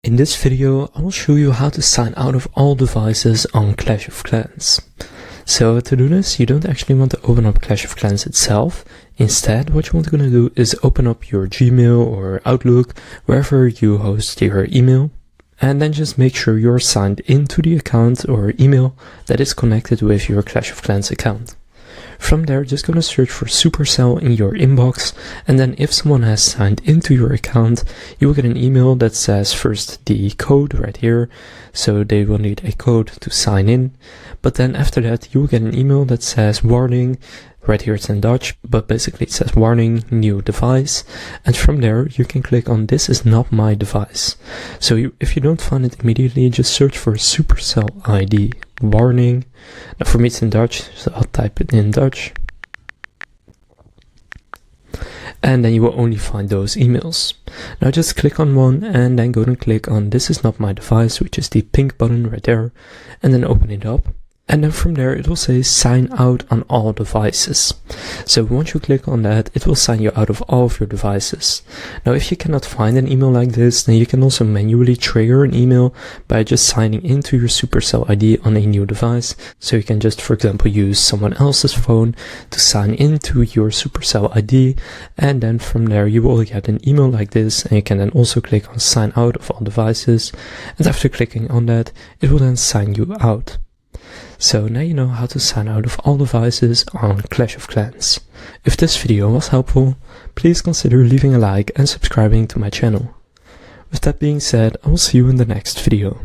In this video, I will show you how to sign out of all devices on Clash of Clans. So to do this, you don't actually want to open up Clash of Clans itself. Instead, what you want to do is open up your Gmail or Outlook, wherever you host your email. And then just make sure you're signed into the account or email that is connected with your Clash of Clans account. From there, just gonna search for Supercell in your inbox, and then if someone has signed into your account, you will get an email that says first the code right here, so they will need a code to sign in, but then after that you will get an email that says warning. Right here it's in Dutch, but basically it says warning, new device, and from there you can click on this is not my device. So if you don't find it immediately, just search for Supercell ID warning. Now for me it's in Dutch, so I'll type it in Dutch. And then you will only find those emails. Now just click on one and then go and click on this is not my device, which is the pink button right there, and then open it up. And then from there it will say sign out on all devices. So once you click on that, it will sign you out of all of your devices. Now if you cannot find an email like this, then you can also manually trigger an email by just signing into your Supercell ID on a new device. So you can just, for example, use someone else's phone to sign into your Supercell ID, and then from there you will get an email like this, and you can then also click on sign out of all devices, and after clicking on that, it will then sign you out. So now you know how to sign out of all devices on Clash of Clans. If this video was helpful, please consider leaving a like and subscribing to my channel. With that being said, I will see you in the next video.